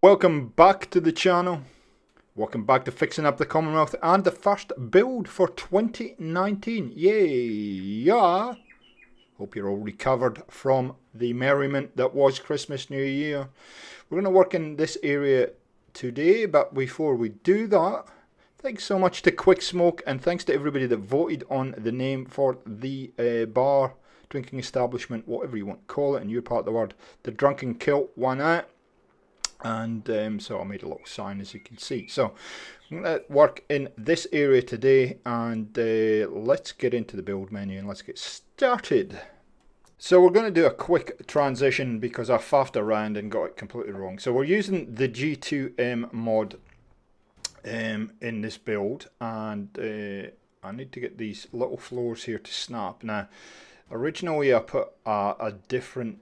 Welcome back to the channel. Welcome back to Fixing Up the Commonwealth and the first build for 2019. Yay! Yeah! Hope you're all recovered from the merriment that was Christmas, New Year. We're going to work in this area today, but before we do that, thanks so much to Quick Smoke and thanks to everybody that voted on the name for the bar, drinking establishment, whatever you want to call it in your part of the world. The Drunken Kilt won out. And so I made a little sign, as you can see. So I'm going to work in this area today, and let's get into the build menu and let's get started. So we're going to do a quick transition because I faffed around and got it completely wrong. So we're using the G2M mod in this build, and I need to get these little floors here to snap. Now, originally I put a different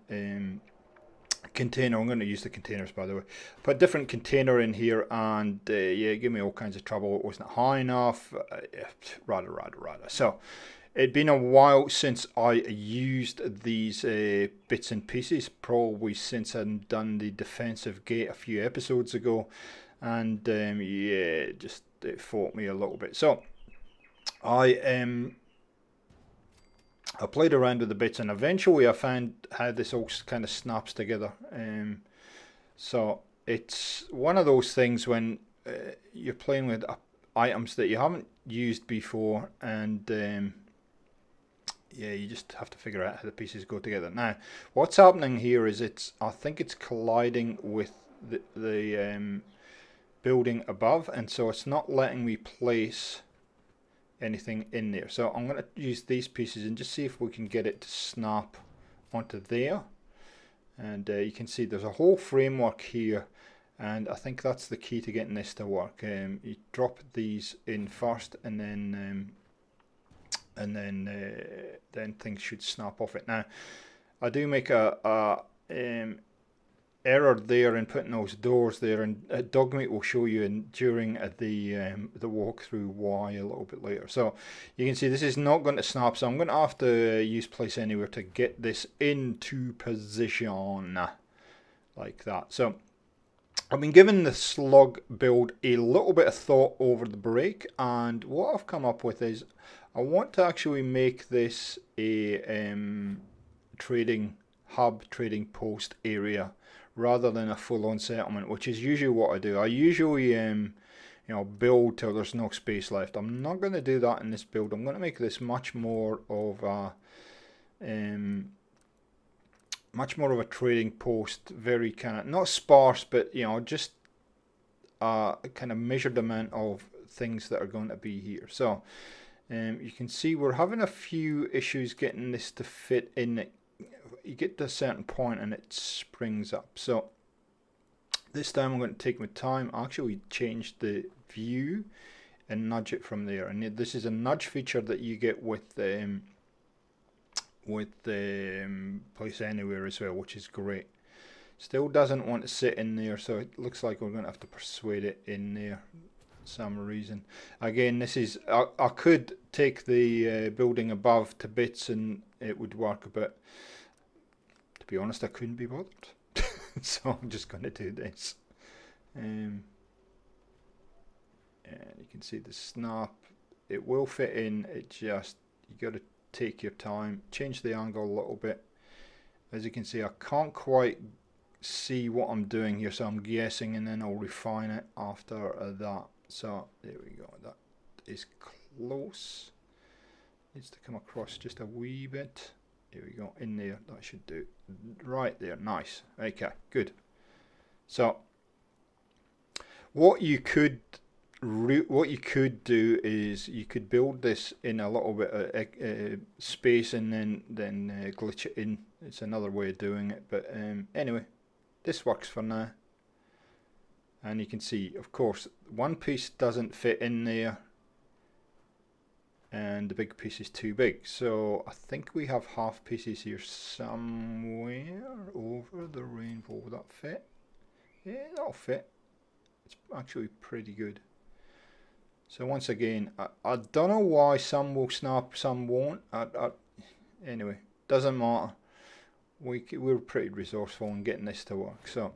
container. I'm going to use the containers, by the way. Put a different container in here, and yeah, it gave me all kinds of trouble. It wasn't high enough. Rather. So it'd been a while since I used these bits and pieces. Probably since I'd done the defensive gate a few episodes ago, and yeah, it fought me a little bit. So I played around with the bits, and eventually I found how this all kind of snaps together. So it's one of those things when you're playing with items that you haven't used before, and yeah, you just have to figure out how the pieces go together. Now, what's happening here is I think it's colliding with the building above, and so it's not letting me place anything in there. So I'm going to use these pieces and just see if we can get it to snap onto there. And you can see there's a whole framework here, and I think that's the key to getting this to work. You drop these in first, and then things should snap off it. Now, I do make a error there in putting those doors there, and Dogmeat will show you during the walkthrough why a little bit later. So you can see this is not going to snap, so I'm going to have to use Place Anywhere to get this into position like that. So I've been giving the Slog build a little bit of thought over the break, and what I've come up with is I want to actually make this a trading hub, trading post area, rather than a full-on settlement, which is usually what I do. I usually build till there's no space left. I'm not going to do that in this build. I'm going to make this much more of a trading post, very kind of not sparse, but just a kind of measured amount of things that are going to be here. So you can see we're having a few issues getting this to fit in. You get to a certain point and it springs up. So this time I'm going to take my time. I actually changed the view and nudge it from there. And this is a nudge feature that you get with Place Anywhere as well, which is great. Still doesn't want to sit in there, so it looks like we're going to have to persuade it in there for some reason. Again, this is I could take the building above to bits and it would work, but to be honest, I couldn't be bothered. So I'm just going to do this. And you can see the snap. It will fit in. It just, you got to take your time. Change the angle a little bit. As you can see, I can't quite see what I'm doing here, so I'm guessing, and then I'll refine it after that. So there we go. That is close. Needs to come across just a wee bit. Here we go, in there. That should do right there. Nice. Okay, good. So what you could do is you could build this in a little bit of space and then glitch it in. It's another way of doing it, but anyway, this works for now. And you can see, of course, one piece doesn't fit in there, and the big piece is too big. So I think we have half pieces here somewhere over the rainbow. Will that fit? Yeah, that'll fit. It's actually pretty good. So once again, I don't know why some will snap, some won't. Anyway, doesn't matter. We're pretty resourceful in getting this to work. So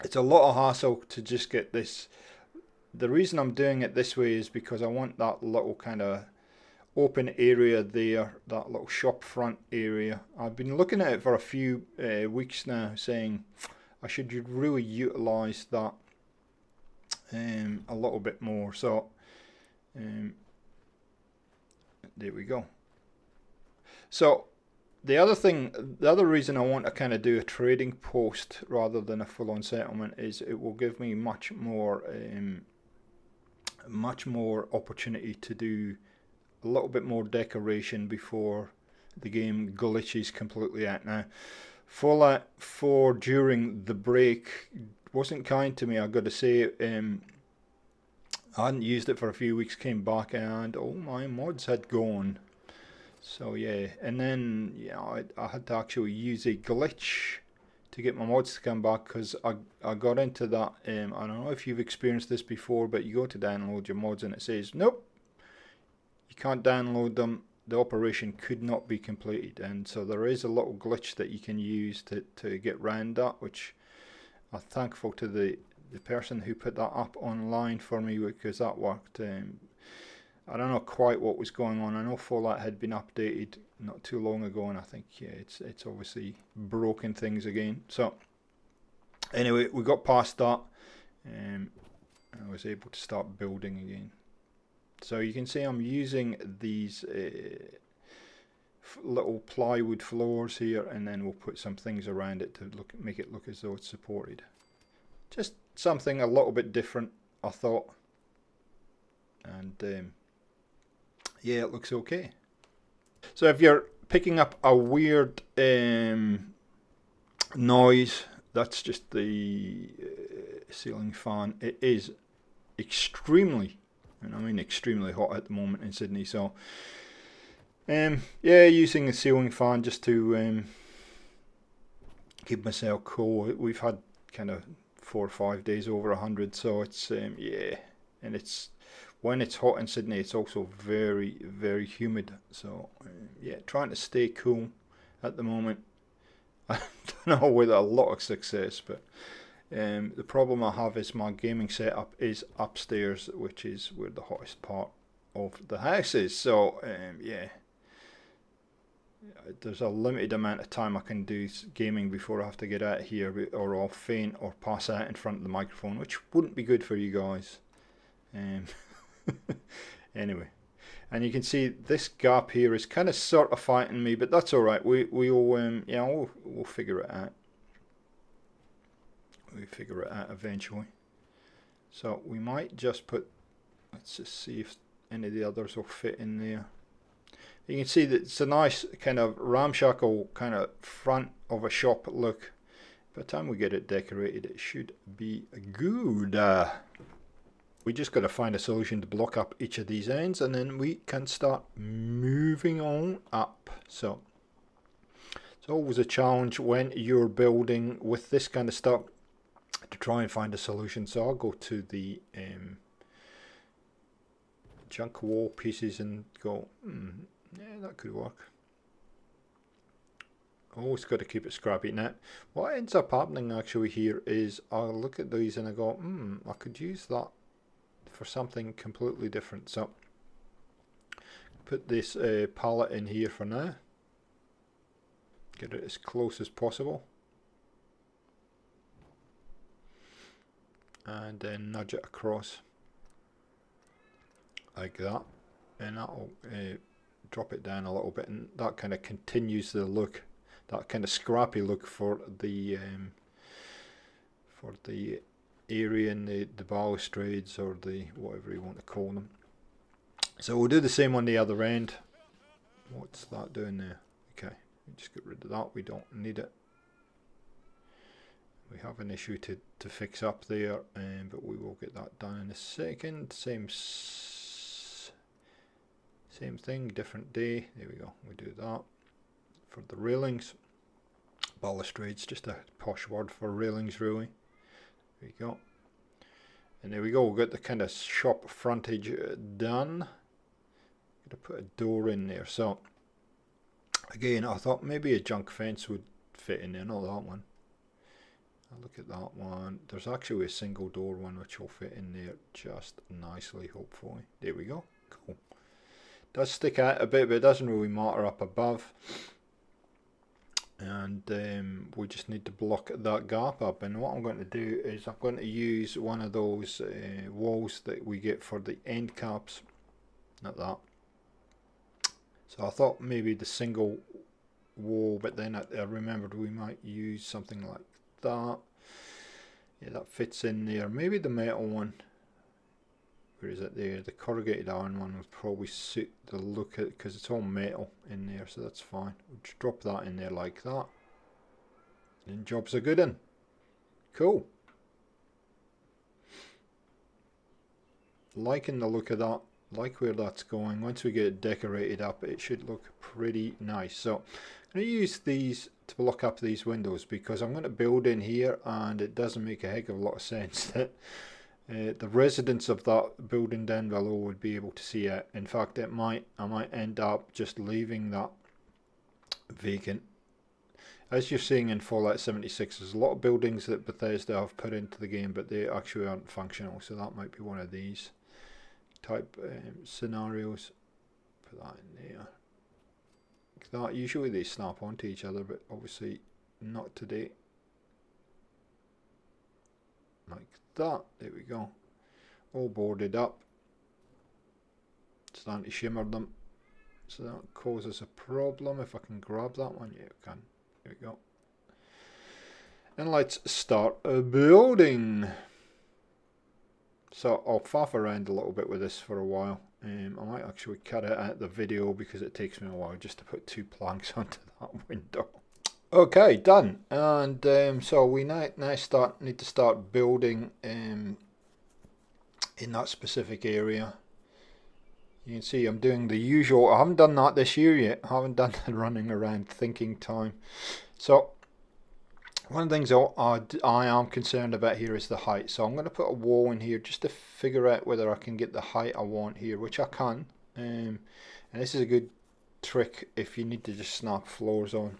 it's a lot of hassle to just get this. The reason I'm doing it this way is because I want that little kind of open area there, that little shop front area. I've been looking at it for a few weeks now, saying I should really utilize that a little bit more. So there we go. So the other reason I want to kind of do a trading post rather than a full-on settlement is it will give me much more opportunity to do a little bit more decoration before the game glitches completely out. Now, Fallout 4 during the break wasn't kind to me, I got to say. I hadn't used it for a few weeks, came back, and all my mods had gone. So yeah, and then I had to actually use a glitch to get my mods to come back, because I got into that. I don't know if you've experienced this before, but you go to download your mods and it says nope, you can't download them, the operation could not be completed. And so there is a little glitch that you can use to get around that, which I'm thankful to the person who put that up online for me, because that worked. I don't know quite what was going on. I know Fallout had been updated not too long ago, and I think it's obviously broken things again. So anyway, we got past that, and I was able to start building again. So you can see I'm using these little plywood floors here, and then we'll put some things around it to make it look as though it's supported. Just something a little bit different, I thought, and yeah, it looks okay. So if you're picking up a weird noise, that's just the ceiling fan. It is extremely, and I mean extremely hot at the moment in Sydney. So yeah, using the ceiling fan just to keep myself cool. We've had kind of 4 or 5 days over 100, so it's yeah, and it's when it's hot in Sydney, it's also very, very humid. So yeah, trying to stay cool at the moment. I don't know with a lot of success, but the problem I have is my gaming setup is upstairs, which is where the hottest part of the house is. So yeah, there's a limited amount of time I can do gaming before I have to get out of here, or I'll faint or pass out in front of the microphone, which wouldn't be good for you guys. Anyway, and you can see this gap here is kind of sort of fighting me, but that's all right. We'll yeah, we'll figure it out. We figure it out eventually. So we might just put. Let's just see if any of the others will fit in there. You can see that it's a nice kind of ramshackle kind of front of a shop look. By the time we get it decorated, it should be good. We just got to find a solution to block up each of these ends, and then we can start moving on up. So it's always a challenge when you're building with this kind of stuff to try and find a solution. So I'll go to the junk wall pieces and go, yeah, that could work. Always got to keep it scrappy. Now what ends up happening actually here is I'll look at these and I go, I could use that for something completely different. So put this palette in here for now, get it as close as possible, and then nudge it across like that, and that'll drop it down a little bit, and that kind of continues the look, that kind of scrappy look for the area in the balustrades, or the whatever you want to call them. So we'll do the same on the other end. What's that doing there? Okay, we just get rid of that, we don't need it. We have an issue to fix up there, but we will get that done in a second. Same thing, different day. There we go, we do that. For the railings, balustrades, just a posh word for railings really. There we go. And there we go, we've got the kind of shop frontage done. Got to put a door in there. So again, I thought maybe a junk fence would fit in there, not that one. Look at that one. There's actually a single door one which will fit in there just nicely, hopefully. There we go. Cool. Does stick out a bit, but it doesn't really matter up above. And we just need to block that gap up. And what I'm going to do is I'm going to use one of those walls that we get for the end caps. Not that. So I thought maybe the single wall, but then I remembered we might use something like that. Yeah, that fits in there. Maybe the metal one. Where is it there? The corrugated iron one would probably suit the look of it because it's all metal in there, so that's fine. We'll just drop that in there like that. And jobs are good in. Cool. Liking the look of that. Like where that's going. Once we get it decorated up, it should look pretty nice. So I'm going to use these to block up these windows because I'm going to build in here, and it doesn't make a heck of a lot of sense that the residents of that building down below would be able to see it. In fact, I might end up just leaving that vacant. As you're seeing in Fallout 76, there's a lot of buildings that Bethesda have put into the game, but they actually aren't functional. So that might be one of these type scenarios. Put that in there. Like that. Usually they snap onto each other, but obviously not today. Like that. There we go. All boarded up. Starting to shimmer them. So that causes a problem. If I can grab that one, yeah, I can. There we go. And let's start building. So I'll faff around a little bit with this for a while. I might actually cut it out the video because it takes me a while just to put 2 planks onto that window. Okay, done. And so we now need to start building in that specific area. You can see I'm doing the usual. I haven't done that this year yet. I haven't done the running around thinking time. So one of the things I am concerned about here is the height. So I'm going to put a wall in here just to figure out whether I can get the height I want here, which I can. And this is a good trick if you need to just snap floors on,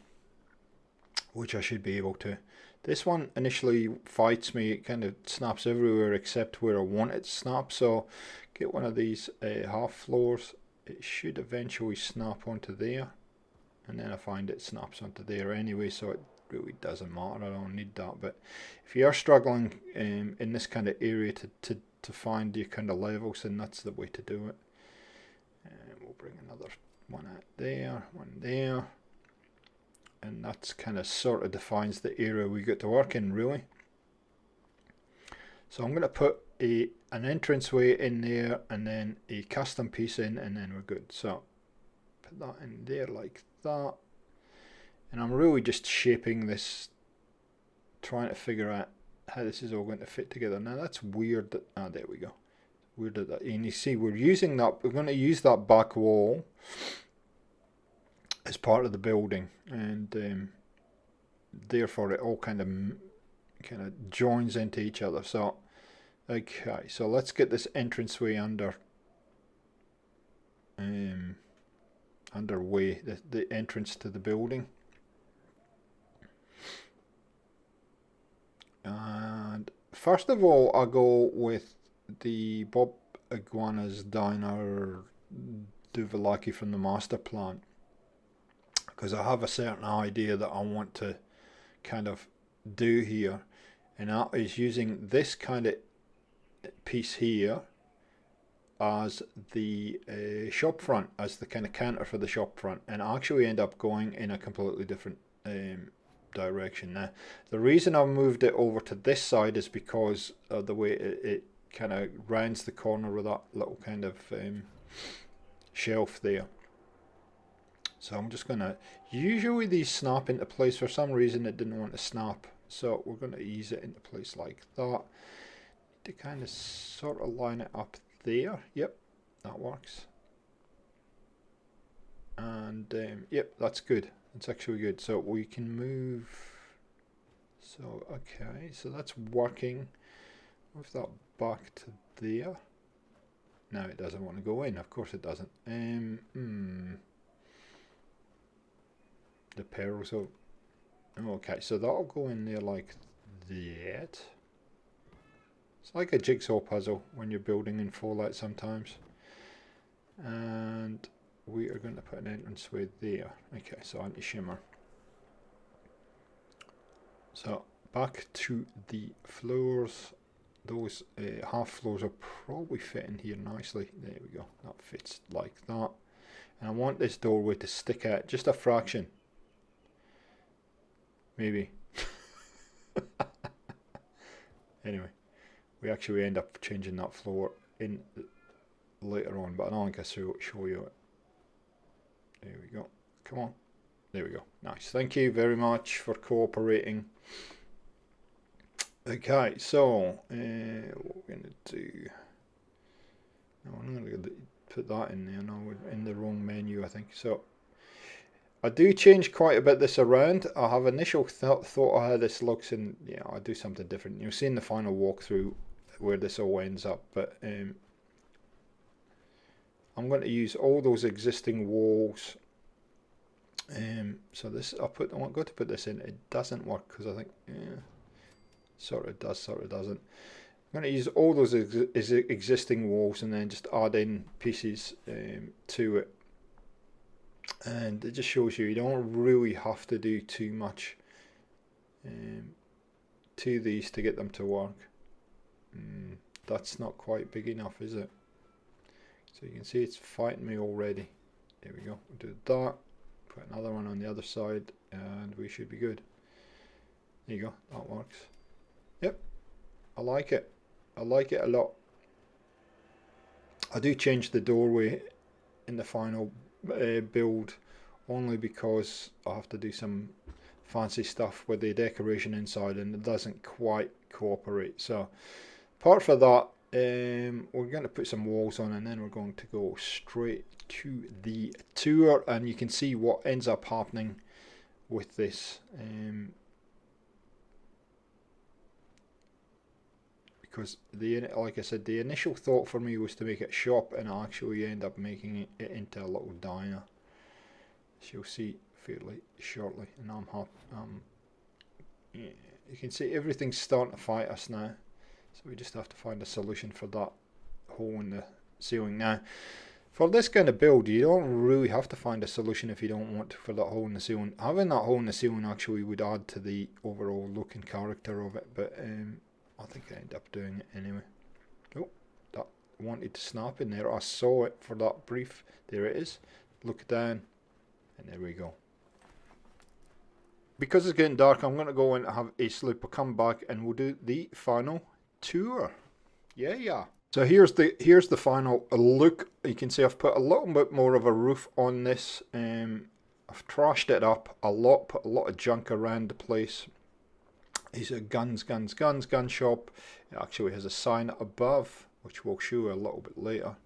which I should be able to. This one initially fights me. It kind of snaps everywhere except where I want it to snap. So get one of these half floors. It should eventually snap onto there. And then I find it snaps onto there anyway, so it really doesn't matter. I don't need that. But if you are struggling in this kind of area to find your kind of levels, then that's the way to do it. And we'll bring another one out there, one there. And that's kind of sort of defines the area we get to work in, really. So I'm going to put an entranceway in there and then a custom piece in, and then we're good. So put that in there like that. And I'm really just shaping this, trying to figure out how this is all going to fit together. Now that's weird that, there we go. Weird that, and you see we're using that, we're going to use that back wall as part of the building, and therefore it all kind of joins into each other. So okay, so let's get this entranceway underway, the entrance to the building. And first of all, I'll go with the Bob Iguana's Diner Duvalaki from the master plan, because I have a certain idea that I want to kind of do here, and that is using this kind of piece here as the shop front, as the kind of counter for the shop front, and I actually end up going in a completely different direction. Now the reason I've moved it over to this side is because of the way it kind of rounds the corner with that little kind of shelf there. So I'm just going to, usually these snap into place. For some reason it didn't want to snap, so we're going to ease it into place like that to kind of sort of line it up there. Yep, that works. And yep, that's good. It's actually good. So we can move. So okay, so that's working. Move that back to there. Now it doesn't want to go in. Of course it doesn't. The perils of. Okay, so that'll go in there like that. It's like a jigsaw puzzle when you're building in Fallout sometimes. And we are going to put an entranceway there. Okay, so anti-shimmer. So back to the floors. Those half floors will probably fit in here nicely. There we go. That fits like that. And I want this doorway to stick out just a fraction. Maybe. Anyway, we actually end up changing that floor in later on, but I don't think I show you it. There we go. Come on. There we go. Nice. Thank you very much for cooperating. Okay, so what we're going to do... No, I'm not going to put that in there. No, we're in the wrong menu, I think. So I do change quite a bit this around. I have initial thought of how this looks, and yeah, I'll do something different. You'll see in the final walkthrough where this all ends up, but I'm going to use all those existing walls. So this, I'm going to put this in. It doesn't work because I think, sort of does, sort of doesn't. I'm going to use all those existing walls and then just add in pieces to it. And it just shows you don't really have to do too much to these to get them to work. That's not quite big enough, is it? So you can see it's fighting me already. There we go. We'll do that. Put another one on the other side and we should be good. There you go. That works. Yep. I like it. I like it a lot. I do change the doorway in the final build only because I have to do some fancy stuff with the decoration inside and it doesn't quite cooperate. So apart from that, we're going to put some walls on and then we're going to go straight to the tour and you can see what ends up happening with this. Because like I said, the initial thought for me was to make it shop and I actually end up making it into a little diner. So you'll see fairly shortly, and I'm happy. Yeah, you can see everything's starting to fight us now. So we just have to find a solution for that hole in the ceiling. Now, for this kind of build, you don't really have to find a solution if you don't want to for that hole in the ceiling. Having that hole in the ceiling actually would add to the overall look and character of it, but I think I end up doing it anyway. Oh, that wanted to snap in there. I saw it for that brief. There it is. Look down, and there we go. Because it's getting dark, I'm going to go and have a sleep. I'll come back and we'll do the final tour. Yeah. So here's the final look. You can see I've put a little bit more of a roof on this. I've trashed it up a lot, put a lot of junk around the place. It's a gun shop. It actually has a sign above, which we'll show you a little bit later.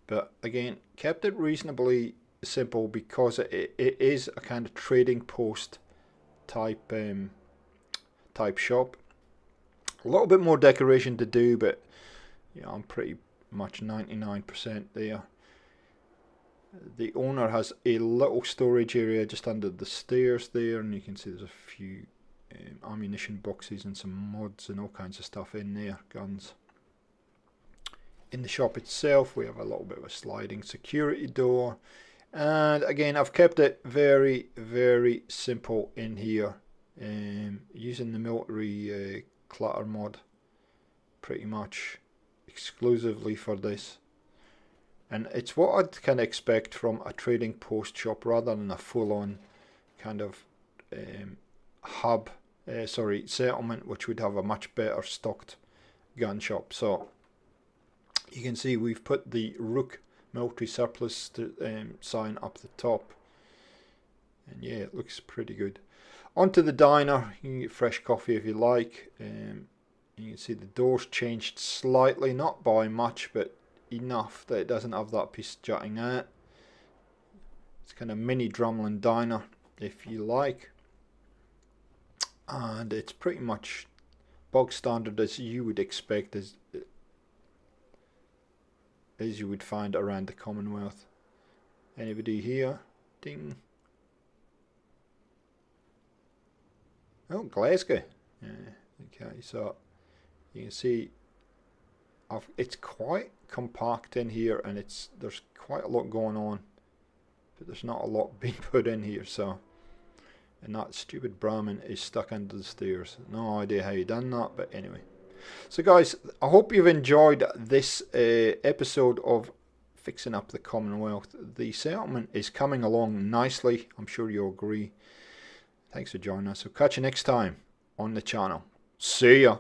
But again, kept it reasonably simple because it is a kind of trading post type shop. A little bit more decoration to do, but yeah, I'm pretty much 99% there. The owner has a little storage area just under the stairs there, and you can see there's a few ammunition boxes and some mods and all kinds of stuff in there, guns. In the shop itself we have a little bit of a sliding security door, and again I've kept it very simple in here, using the military clutter mod pretty much exclusively for this, and it's what I'd kind of expect from a trading post shop rather than a full-on kind of settlement, which would have a much better stocked gun shop. So you can see we've put the Rook military surplus sign up the top, and yeah, it looks pretty good. Onto the diner, you can get fresh coffee if you like. You can see the doors changed slightly, not by much, but enough that it doesn't have that piece jutting out. It's kind of mini drumlin diner if you like. And it's pretty much bog standard as you would expect, as you would find around the Commonwealth. Anybody here? Ding. Oh, Glasgow. Okay, so you can see it's quite compact in here, and there's quite a lot going on, but there's not a lot being put in here. So, and that stupid Brahmin is stuck under the stairs. No idea how you done that, but anyway. So guys, I hope you've enjoyed this episode of Fixing Up the Commonwealth. The settlement is coming along nicely. I'm sure you'll agree. Thanks for joining us. So catch you next time on the channel. See ya.